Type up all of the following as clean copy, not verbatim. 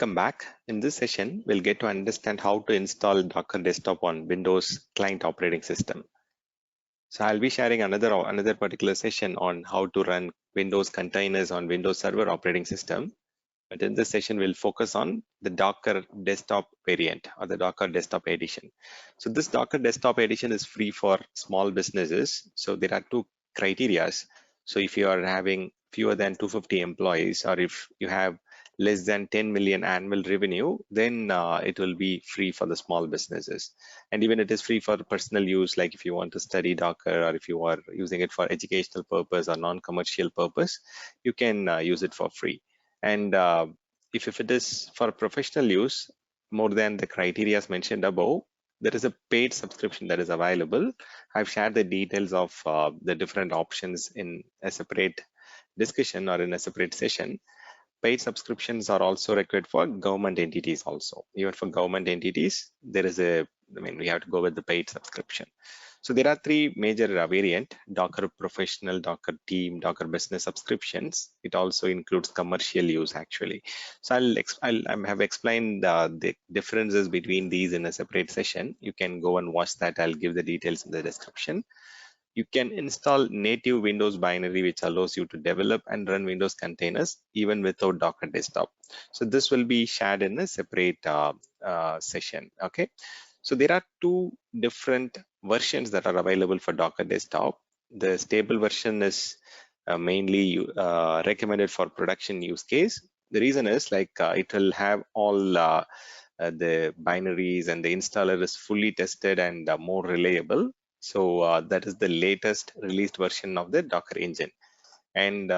Welcome back. In this session, we'll get to understand how to install Docker Desktop on Windows client operating system. So I'll be sharing another particular session on how to run Windows containers on Windows Server operating system. But in this session, we'll focus on the Docker Desktop variant or the Docker Desktop edition. So this Docker Desktop edition is free for small businesses. So there are two criterias. So if you are having fewer than 250 employees, or if you have less than 10 million annual revenue, then it will be free for the small businesses. And even it is free for personal use, like if you want to study Docker or if you are using it for educational purpose or non-commercial purpose, you can use it for free. And if it is for professional use, more than the criteria as mentioned above, there is a paid subscription that is available. I've shared the details of the different options in a separate discussion or in a separate session. Paid subscriptions are also required for government entities also. Even for government entities, there is we have to go with the paid subscription. So there are three major variant: Docker Professional, Docker Team, Docker Business subscriptions. It also includes commercial use actually. So I have explained the differences between these in a separate session. You can go and watch that. I'll give the details in the description. You can install native Windows binary, which allows you to develop and run Windows containers even without Docker Desktop. So this will be shared in a separate session. Okay. So there are two different versions that are available for Docker Desktop. The stable version is mainly recommended for production use case. The reason is it will have all the binaries, and the installer is fully tested and more reliable. So that is the latest released version of the Docker engine. And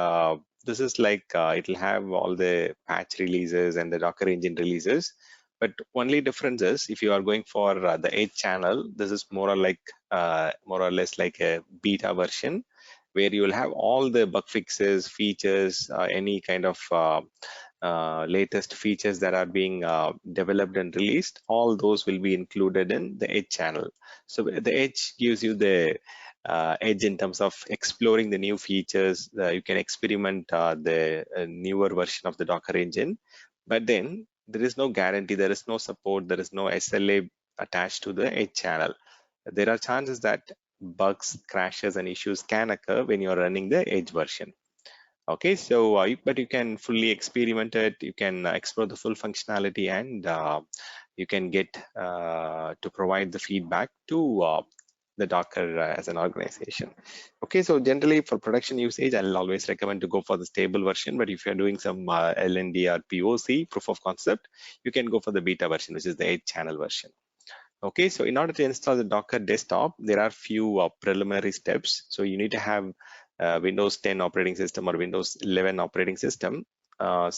this is it will have all the patch releases and the Docker engine releases. But only difference is if you are going for the 8th channel, this is more or less like a beta version, where you will have all the bug fixes, features, any kind of latest features that are being developed and released. All those will be included in the Edge channel. So the Edge gives you the edge in terms of exploring the new features. You can experiment the newer version of the Docker engine, but then there is no guarantee, there is no support, there is no SLA attached to the Edge channel. There are chances that bugs, crashes, and issues can occur when you're running the Edge version. Okay, so but you can fully experiment it, you can explore the full functionality, and you can get to provide the feedback to the Docker as an organization. Okay, so generally for production usage, I'll always recommend to go for the stable version, but if you're doing some L&D or POC, proof of concept, you can go for the beta version, which is the 8th channel version. Okay, so in order to install the Docker Desktop, there are few preliminary steps. So you need to have Windows 10 operating system or Windows 11 operating system. It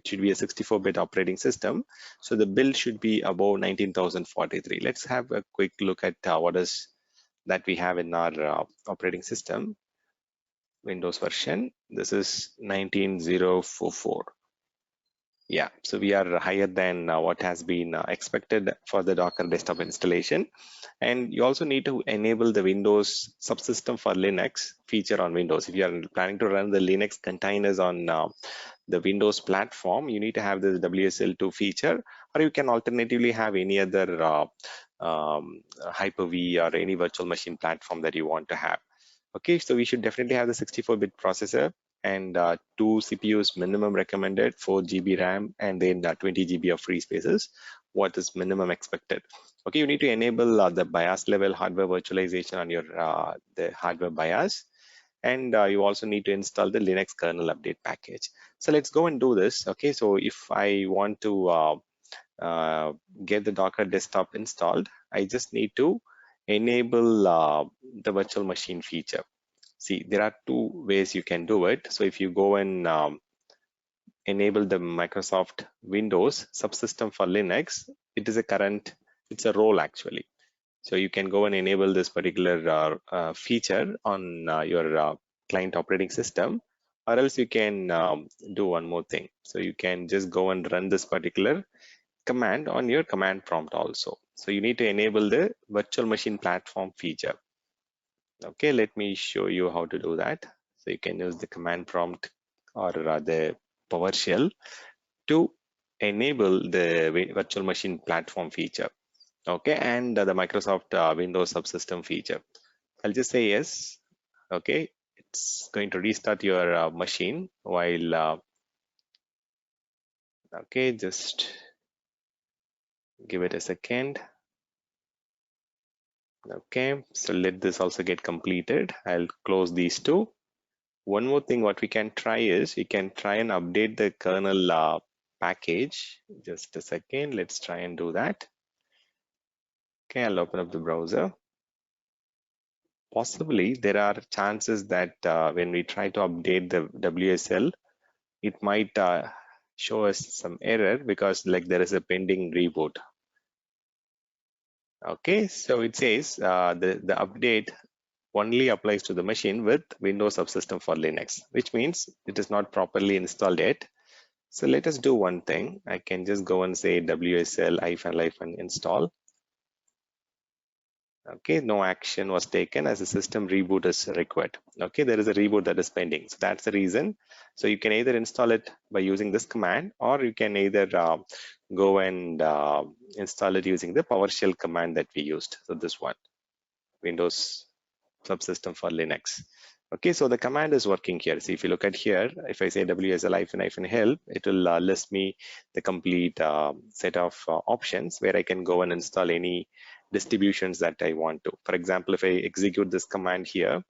should be a 64-bit operating system. So the build should be above 19,043. Let's have a quick look at what is that we have in our operating system. Windows version, this is 19044. Yeah, so we are higher than what has been expected for the Docker Desktop installation. And you also need to enable the Windows subsystem for Linux feature on Windows. If you are planning to run the Linux containers on the Windows platform, you need to have this WSL2 feature, or you can alternatively have any other Hyper-V or any virtual machine platform that you want to have. Okay, so we should definitely have the 64-bit processor, and 2 CPUs minimum recommended, 4 GB RAM, and then 20 GB of free spaces. What is minimum expected? Okay, you need to enable the BIOS level hardware virtualization on your the hardware BIOS, and you also need to install the Linux kernel update package. So let's go and do this. Okay, so if I want to get the Docker Desktop installed, I just need to enable the virtual machine feature. See, there are two ways you can do it. So if you go and enable the Microsoft Windows subsystem for Linux, it's a role actually. So you can go and enable this particular feature on your client operating system, or else you can do one more thing. So you can just go and run this particular command on your command prompt also. So you need to enable the virtual machine platform feature. Okay, let me show you how to do that. So you can use the command prompt or the PowerShell to enable the virtual machine platform feature. Okay, and the Microsoft Windows subsystem feature. I'll just say yes. Okay, it's going to restart your machine while okay, just give it a second. Okay, so let this also get completed. I'll close these two. One more thing what we can try is we can try and update the kernel package. Just a second, let's try and do that. Okay, I'll open up the browser. Possibly there are chances that when we try to update the WSL, it might show us some error because like there is a pending reboot. Okay, so it says the update only applies to the machine with Windows subsystem for Linux, which means it is not properly installed yet. So let us do one thing. I can just go and say WSL -- install. Okay, no action was taken as a system reboot is required. Okay, there is a reboot that is pending. So that's the reason. So you can either install it by using this command, or you can either go and install it using the PowerShell command that we used. So this one, Windows subsystem for Linux. Okay, so the command is working here. So if you look at here, if I say WSL -help, it will list me the complete set of options where I can go and install any distributions that I want to. For example, if I execute this command here,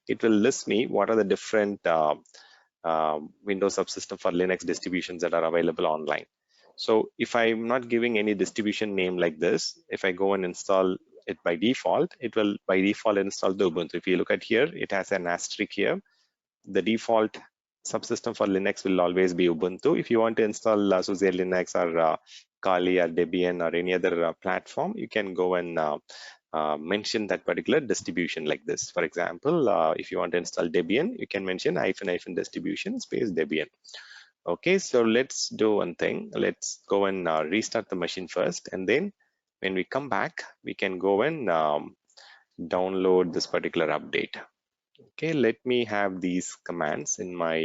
it will list me what are the different Windows subsystem for Linux distributions that are available online. So if I'm not giving any distribution name like this, if I go and install it by default, it will by default install the Ubuntu. If you look at here, it has an asterisk here. The default subsystem for Linux will always be Ubuntu. If you want to install SUSE Linux or Kali or Debian or any other platform, you can go and mention that particular distribution like this. For example, if you want to install Debian, you can mention -- distribution space Debian. Okay, so let's do one thing. Let's go and restart the machine first, and then when we come back, we can go and download this particular update. Okay, let me have these commands in my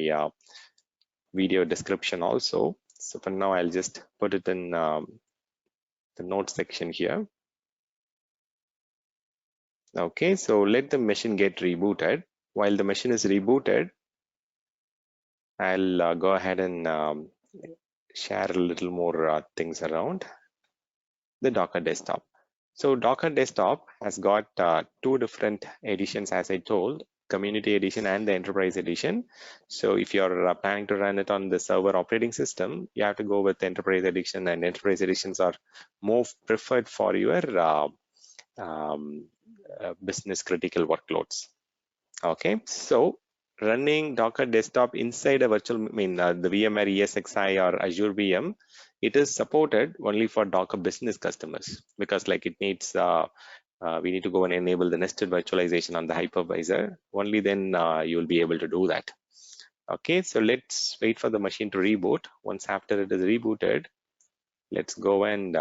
video description also. So for now, I'll just put it in the notes section here. Okay, so let the machine get rebooted. While the machine is rebooted, I'll go ahead and share a little more things around the Docker desktop. So Docker desktop has got two different editions, as I told, community edition and the enterprise edition. So if you're planning to run it on the server operating system, you have to go with enterprise edition, and enterprise editions are more preferred for your business critical workloads. Okay, so running Docker desktop inside a virtual, the VMware ESXi or Azure VM, it is supported only for Docker business customers, because like it needs, we need to go and enable the nested virtualization on the hypervisor. Only then you will be able to do that. Okay, so let's wait for the machine to reboot. Once after it is rebooted, let's go and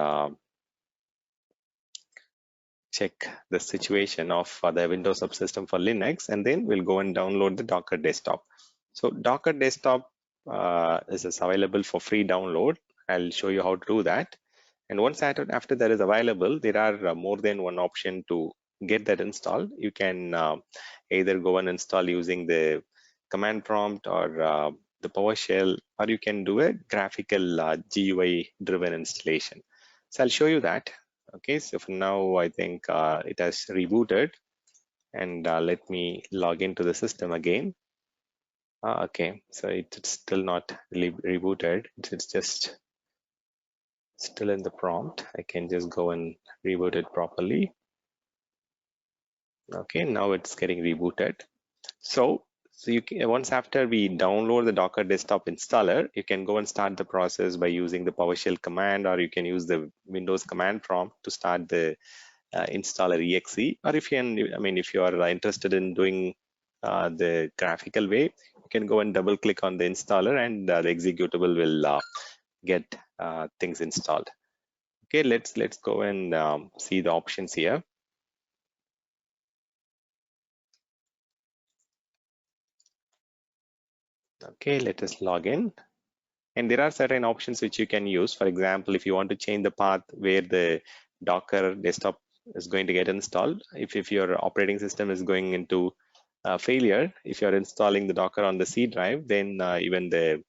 check the situation of the Windows subsystem for Linux, and then we'll go and download the Docker desktop. So Docker desktop is available for free download. I'll show you how to do that. And once after that is available, there are more than one option to get that installed. You can either go and install using the command prompt or the PowerShell, or you can do a graphical GUI driven installation. So I'll show you that. Okay, so for now, I think it has rebooted, and let me log into the system again. Okay, so it's still not rebooted. It's just still in the prompt. I can just go and reboot it properly. Okay, now it's getting rebooted. So you can, once after we download the Docker desktop installer, you can go and start the process by using the PowerShell command, or you can use the Windows command prompt to start the installer exe. Or if if you are interested in doing the graphical way, you can go and double click on the installer, and the executable will get things installed. Okay, let's go and see the options here. Okay, let us log in. And there are certain options which you can use. For example, if you want to change the path where the Docker desktop is going to get installed, if your operating system is going into failure, if you're installing the Docker on the C drive, then even the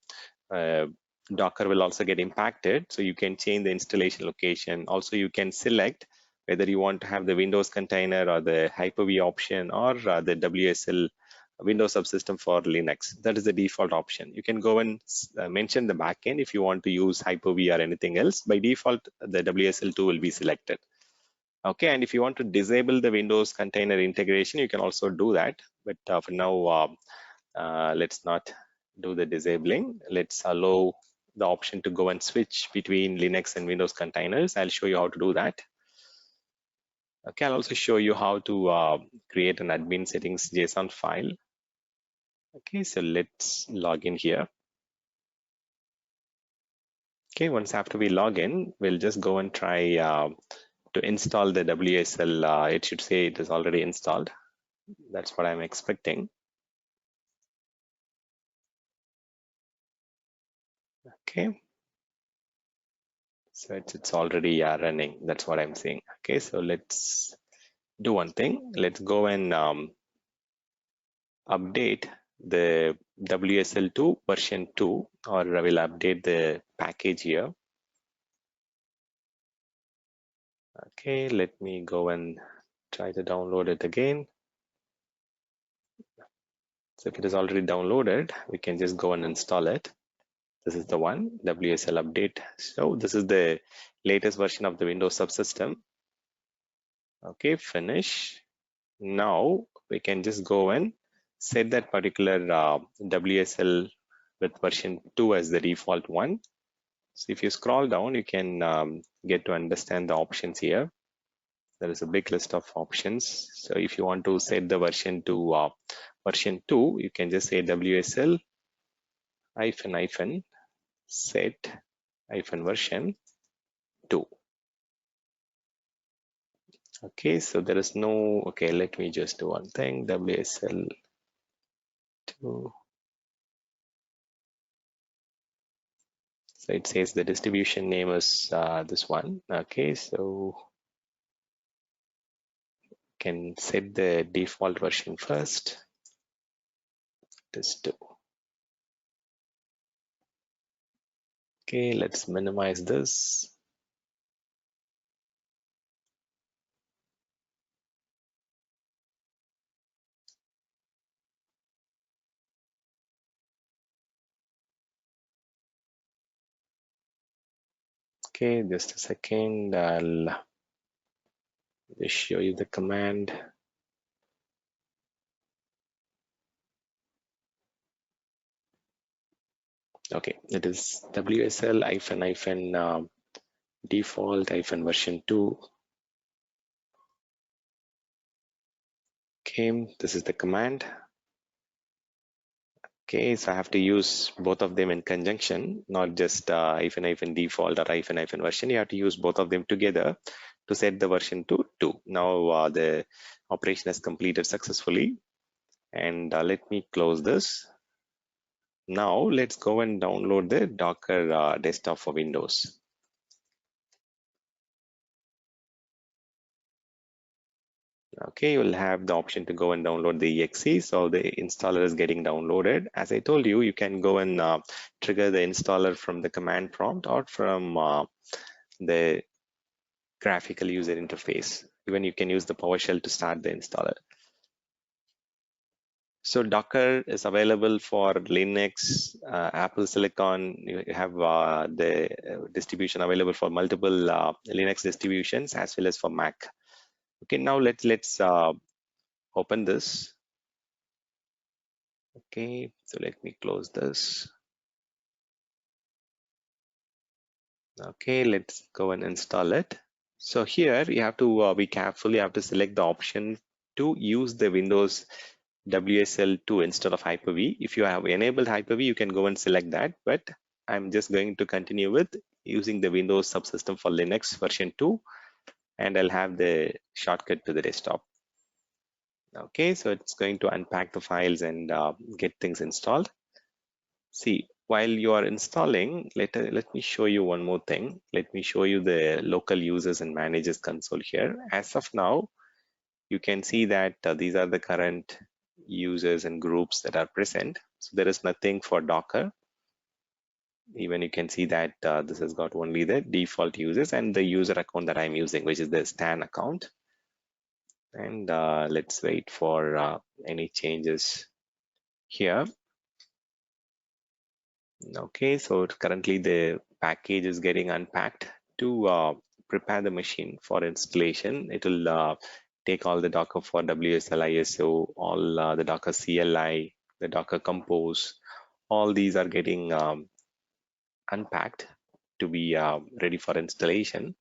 uh, Docker will also get impacted. So you can change the installation location. Also, you can select whether you want to have the Windows container or the Hyper-V option or the WSL Windows subsystem for Linux. That is the default option. You can go and mention the backend if you want to use Hyper-V or anything else. By default, the WSL2 will be selected. Okay, and if you want to disable the Windows container integration, you can also do that. But for now, let's not do the disabling. Let's allow the option to go and switch between Linux and Windows containers. I'll show you how to do that. Okay, I'll also show you how to create an admin settings JSON file. Okay, so let's log in here. Okay, once after we log in, we'll just go and try to install the WSL. It should say it is already installed. That's what I'm expecting. Okay, so it's already running. That's what I'm saying. Okay, so let's do one thing. Let's go and update the WSL2 version 2, or I will update the package here. Okay, let me go and try to download it again. So if it is already downloaded, we can just go and install it. This is the one, WSL update. So this is the latest version of the Windows subsystem. Okay, finish. Now we can just go and set that particular WSL with version 2 as the default one. So if you scroll down, you can get to understand the options here. There is a big list of options. So if you want to set the version to version 2, you can just say WSL -, set -version 2. Okay, so there is no, okay, let me just do one thing, WSL 2. So it says the distribution name is this one. Okay, so can set the default version first. This 2. Okay, let's minimize this. Okay, just a second. I'll just show you the command. Okay, it is WSL -default version 2. Okay, this is the command. Okay, so I have to use both of them in conjunction, not just -default or -version. You have to use both of them together to set the version to 2. Now the operation has completed successfully. And let me close this. Now let's go and download the Docker desktop for Windows. Okay, you'll have the option to go and download the exe. So the installer is getting downloaded. As I told you, you can go and trigger the installer from the command prompt or from the graphical user interface. Even you can use the PowerShell to start the installer. So Docker is available for Linux, Apple Silicon. You have the distribution available for multiple Linux distributions as well as for Mac. Okay, now let's open this. Okay, so let me close this. Okay, let's go and install it. So here you have to be careful. You have to select the option to use the Windows WSL2 instead of Hyper-V. If you have enabled Hyper-V, you can go and select that. But I'm just going to continue with using the Windows subsystem for Linux version 2, and I'll have the shortcut to the desktop. Okay, so it's going to unpack the files and get things installed. See, while you are installing, let me show you one more thing. Let me show you the local users and managers console here. As of now, you can see that these are the current users and groups that are present. So there is nothing for Docker. Even you can see that this has got only the default users and the user account that I'm using, which is the Stan account. And let's wait for any changes here. Okay, so currently the package is getting unpacked to prepare the machine for installation. It will take all the Docker for WSL ISO, all the Docker CLI, the Docker Compose. All these are getting unpacked to be ready for installation.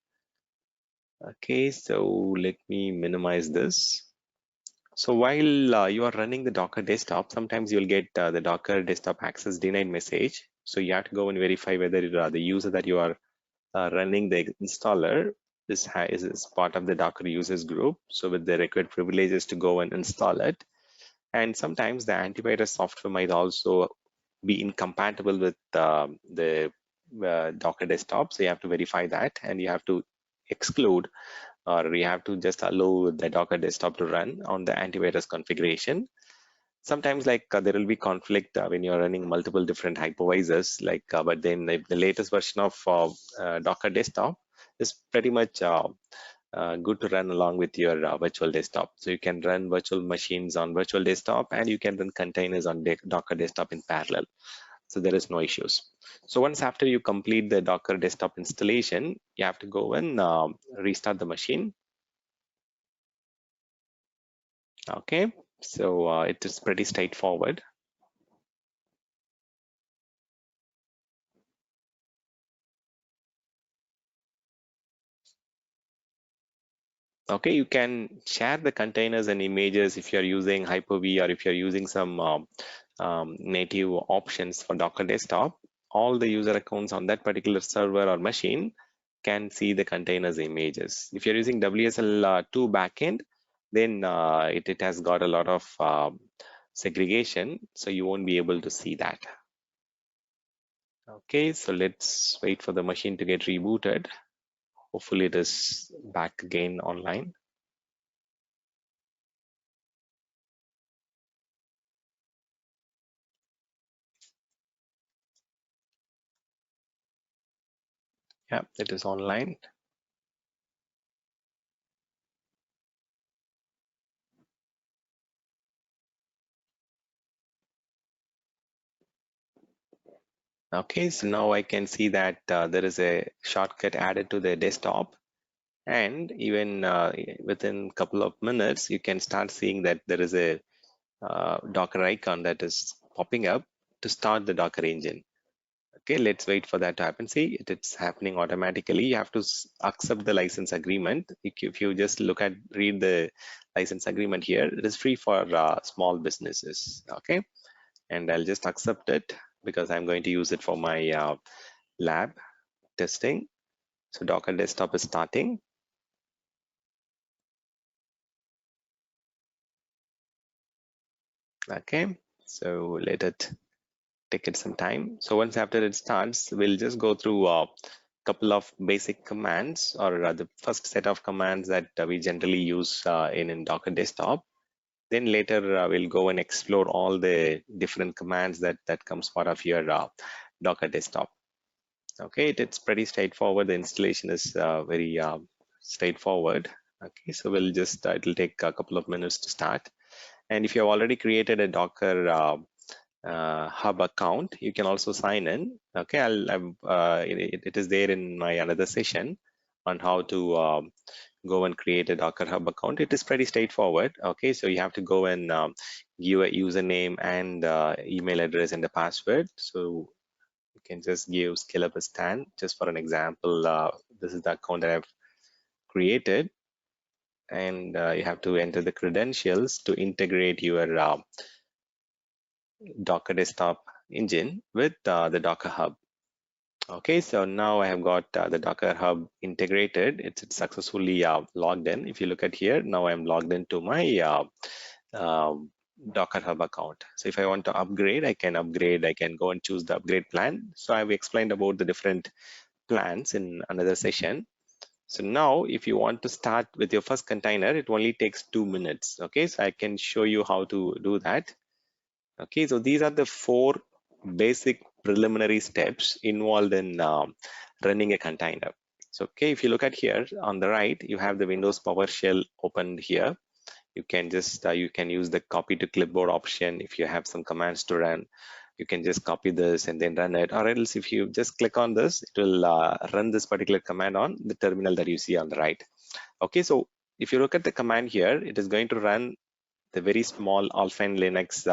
Okay, so let me minimize this. So while you are running the Docker desktop, sometimes you'll get the Docker desktop access denied message. So you have to go and verify whether the user that you are running the installer is part of the Docker users group. So with the required privileges to go and install it. And sometimes the antivirus software might also be incompatible with the Docker desktop. So you have to verify that, and you have to exclude, or you have to just allow the Docker desktop to run on the antivirus configuration. Sometimes there will be conflict when you're running multiple different hypervisors, but then the latest version of Docker desktop is pretty much good to run along with your virtual desktop. So you can run virtual machines on virtual desktop, and you can run containers on Docker desktop in parallel. So there is no issues. So once after you complete the Docker desktop installation, you have to go and restart the machine. Okay, so it is pretty straightforward. Okay, you can share the containers and images if you're using Hyper-V, or if you're using some native options for Docker desktop. All the user accounts on that particular server or machine can see the containers images. If you're using WSL2 backend, then it has got a lot of segregation, so you won't be able to see that. Okay, so let's wait for the machine to get rebooted. Hopefully it is back again online. Yeah, it is online. Okay, so now I can see that there is a shortcut added to the desktop, and even within a couple of minutes, you can start seeing that there is a Docker icon that is popping up to start the Docker engine. Okay, let's wait for that to happen. See, it's happening automatically. You have to accept the license agreement. If you just read the license agreement here, it is free for small businesses. Okay, and I'll just accept it because I'm going to use it for my lab testing. So Docker desktop is starting. Okay, so let it take it some time. So once after it starts, we'll just go through a couple of basic commands, or the first set of commands that we generally use in Docker desktop. Then later we'll go and explore all the different commands that comes part of your Docker desktop. Okay, it's pretty straightforward. The installation is very straightforward. Okay, so we'll just it'll take a couple of minutes to start. And if you have already created a Docker Hub account, you can also sign in. Okay, it is there in my another session on how to go and create a Docker Hub account. It is pretty straightforward. Okay, so you have to go and give a username and email address and the password. So you can just give scale up a Stan. Just for an example, this is the account that I've created, and you have to enter the credentials to integrate your Docker desktop engine with the Docker Hub. Okay, so now I have got the Docker Hub integrated. It's successfully logged in. If you look at here, now I'm logged into my Docker Hub account. So if I want to upgrade, I can upgrade. I can go and choose the upgrade plan. So I've explained about the different plans in another session. So now if you want to start with your first container, it only takes 2 minutes. Okay, so I can show you how to do that. Okay, so these are the 4 basic preliminary steps involved in running a container. So, okay, if you look at here on the right, you have the Windows PowerShell opened here. You can just you can use the copy to clipboard option. If you have some commands to run, you can just copy this and then run it, or else if you just click on this, it will run this particular command on the terminal that you see on the right. Okay, so if you look at the command here, it is going to run the very small Alpine Linux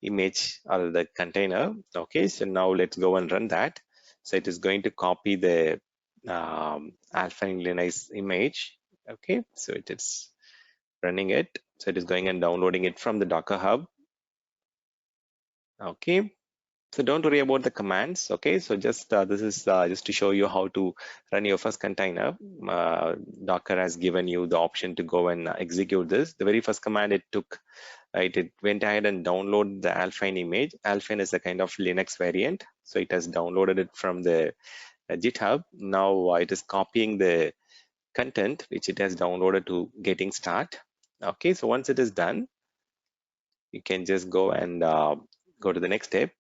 image or the container. Okay, so now let's go and run that. So it is going to copy the Alpine Linux image. Okay, so it is running it. So it is going and downloading it from the Docker Hub. Okay, so don't worry about the commands. Okay, so just this is just to show you how to run your first container. Docker has given you the option to go and execute this. The very first command it took, it went ahead and download the Alpine image. Alpine is a kind of Linux variant, so it has downloaded it from the GitHub. Now it is copying the content which it has downloaded to getting start. Okay, so once it is done, you can just go and go to the next step.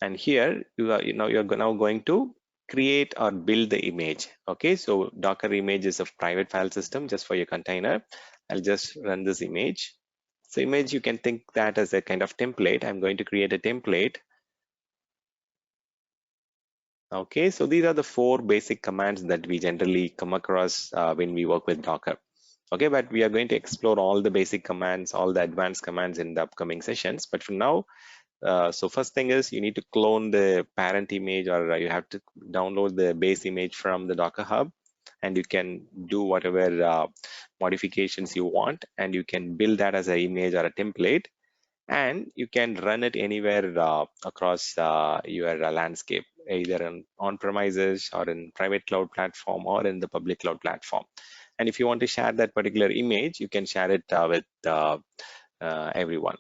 And here you're now going to create or build the image. Okay, so Docker image is a private file system just for your container. I'll just run this image. So image, you can think that as a kind of template. I'm going to create a template. Okay, so these are the 4 basic commands that we generally come across when we work with Docker. Okay, but we are going to explore all the basic commands, all the advanced commands in the upcoming sessions. But for now, so first thing is you need to clone the parent image, or you have to download the base image from the Docker Hub, and you can do whatever modifications you want, and you can build that as an image or a template, and you can run it anywhere across your landscape, either on premises or in private cloud platform or in the public cloud platform. And if you want to share that particular image, you can share it with everyone.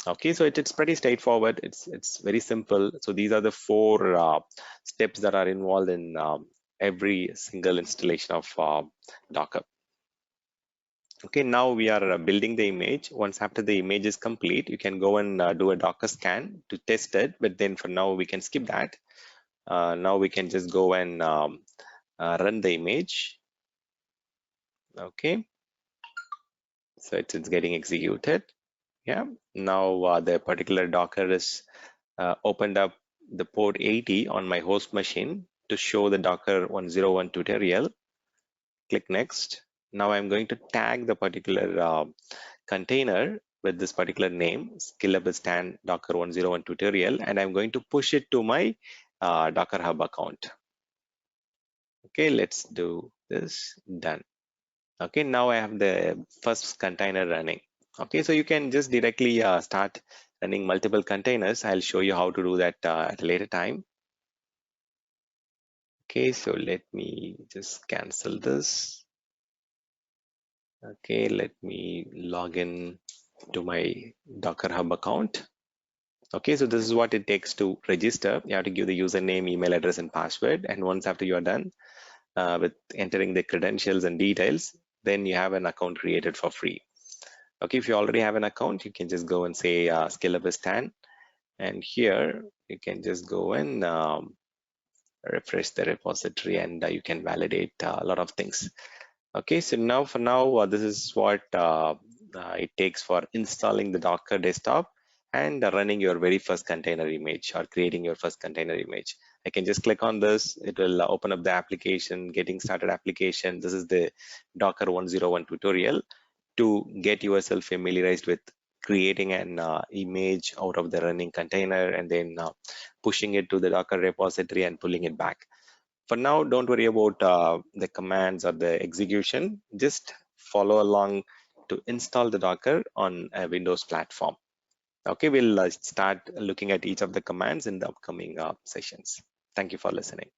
Okay, so it's pretty straightforward. It's very simple. So these are the 4 steps that are involved in every single installation of Docker. Okay, now we are building the image. Once after the image is complete, you can go and do a Docker scan to test it. But then for now, we can skip that. Now we can just go and run the image. Okay, so it's getting executed. Yeah, now the particular Docker is opened up the port 80 on my host machine to show the Docker 101 tutorial. Click next. Now I'm going to tag the particular container with this particular name, Scalable Stan Docker 101 tutorial, and I'm going to push it to my Docker Hub account. Okay, let's do this. Done. Okay, now I have the first container running. Okay, so you can just directly start running multiple containers. I'll show you how to do that at a later time. Okay, so let me just cancel this. Okay, let me log in to my Docker Hub account. Okay, so this is what it takes to register. You have to give the username, email address, and password. And once after you are done with entering the credentials and details, then you have an account created for free. Okay, if you already have an account, you can just go and say Scalable Stan. And here you can just go and refresh the repository, and you can validate a lot of things. Okay, so now for now, this is what it takes for installing the Docker desktop and running your very first container image or creating your first container image. I can just click on this. It will open up the application, getting started application. This is the Docker 101 tutorial to get yourself familiarized with creating an image out of the running container and then pushing it to the Docker repository and pulling it back. For now, don't worry about the commands or the execution. Just follow along to install the Docker on a Windows platform. Okay, we'll start looking at each of the commands in the upcoming sessions. Thank you for listening.